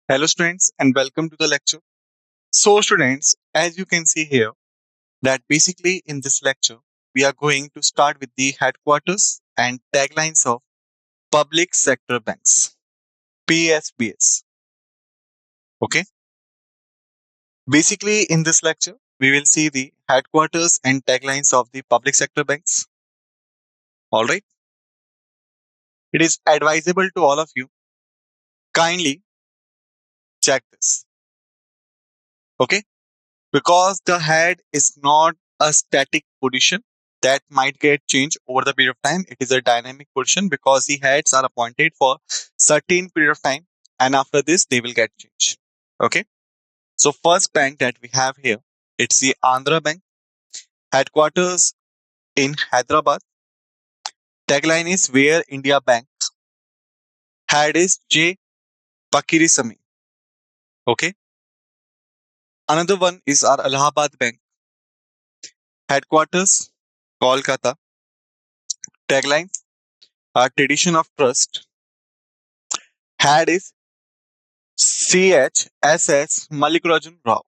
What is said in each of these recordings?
Hello students and welcome to the lecture. So students, as you can see here that basically in this lecture, we are going to start with the headquarters and taglines of public sector banks, PSBs. Okay. Basically in this lecture, we will see the headquarters and taglines of the public sector banks. All right. It is advisable to all of you. Kindly check this. Okay. Because the head is not a static position that might get changed over the period of time. It is a dynamic position because the heads are appointed for certain period of time and after this they will get changed. Okay. So first bank that we have here, it's the Andhra Bank, headquarters in Hyderabad. Tagline is where India Bank. Head is J. Pakirisamy. Okay. Another one is our Allahabad Bank, headquarters Kolkata. Tagline, our tradition of trust. Head is CHSS Mallikarjun Rao.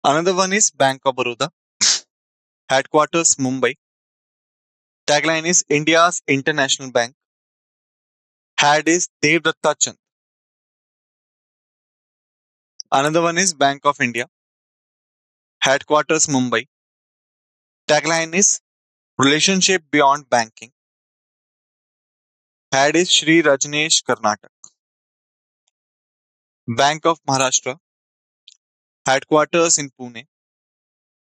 Another one is Bank of Baroda, headquarters Mumbai. Tagline is India's International Bank. Head is Devdatta Chand. Another one is Bank of India, headquarters Mumbai. Tagline is Relationship Beyond Banking. Head is Sri Rajneesh Karnataka. Bank of Maharashtra, headquarters in Pune.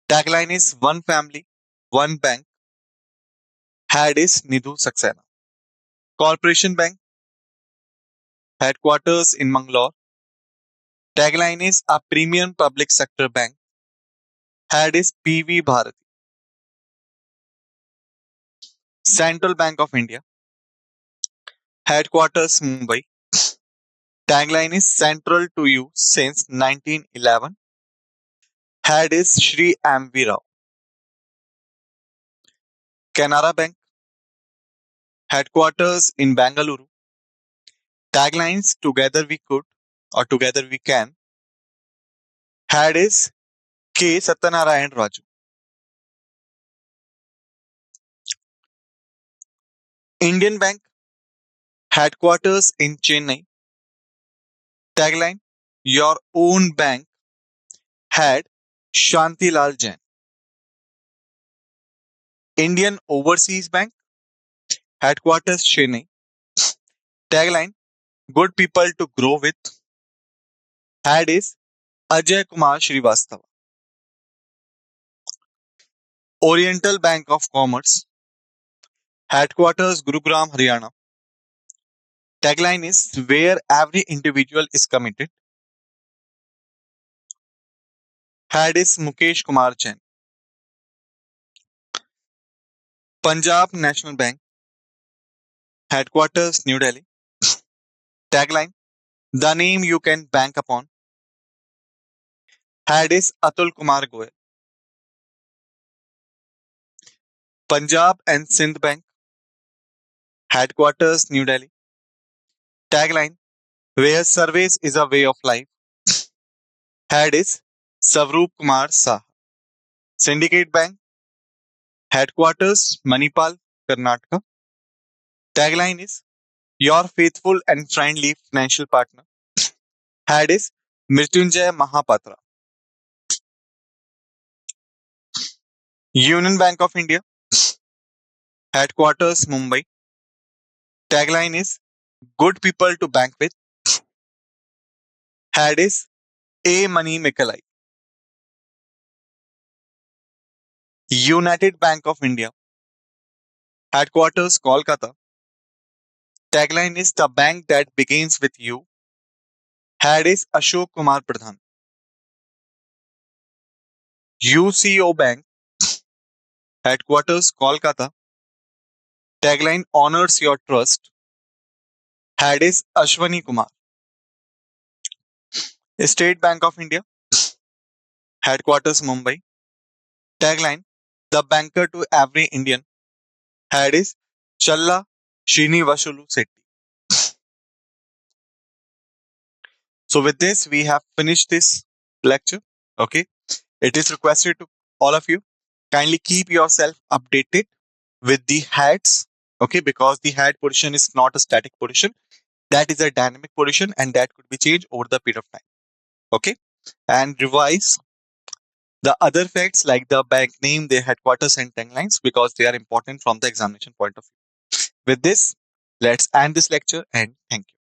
Tagline is One Family, One Bank. Head is Nidhu Saxena. Corporation Bank, headquarters in Mangalore. Tagline is a premium public sector bank. Head is PV Bharati. Central Bank of India, headquarters Mumbai. Tagline is Central to you since 1911. Head is Shri M.V. Rao. Canara Bank, headquarters in Bangalore. Taglines Together We Could or Together We Can. Head is K. Satyanarayan Raju. Indian Bank, headquarters in Chennai. Tagline Your own bank. Head Shanti Lal Jain. Indian Overseas Bank, headquarters Chennai. Tagline Good people to grow with. Head is Ajay Kumar Srivastava. Oriental Bank of Commerce, headquarters Gurugram, Haryana. Tagline is where every individual is committed. Head is Mukesh Kumar Jain. Punjab National Bank, headquarters New Delhi. Tagline The name you can bank upon. Head is Atul Kumar Goyal. Punjab and Sindh Bank, headquarters New Delhi. Tagline Where service is a way of life. Head is Savroop Kumar Saha. Syndicate Bank, headquarters Manipal, Karnataka. Tagline is Your faithful and friendly financial partner. Head is Mrityunjay Mahapatra. Union Bank of India, headquarters Mumbai. Tagline is Good people to bank with. Head is A. Mani Mekalai. United Bank of India, headquarters Kolkata. Tagline is The bank that begins with you. Head is Ashok Kumar Pradhan. UCO Bank, headquarters Kolkata. Tagline honors your trust. Head is Ashwani Kumar. State Bank of India, headquarters Mumbai. Tagline The banker to every Indian. Head is Challa Srinivasulu Sethi. So with this, we have finished this lecture. Okay. It is requested to all of you, kindly keep yourself updated with the heads. Okay. Because the head position is not a static position. That is a dynamic position and that could be changed over the period of time. Okay. And revise the other facts like the bank name, their headquarters and taglines because they are important from the examination point of view. With this, let's end this lecture and thank you.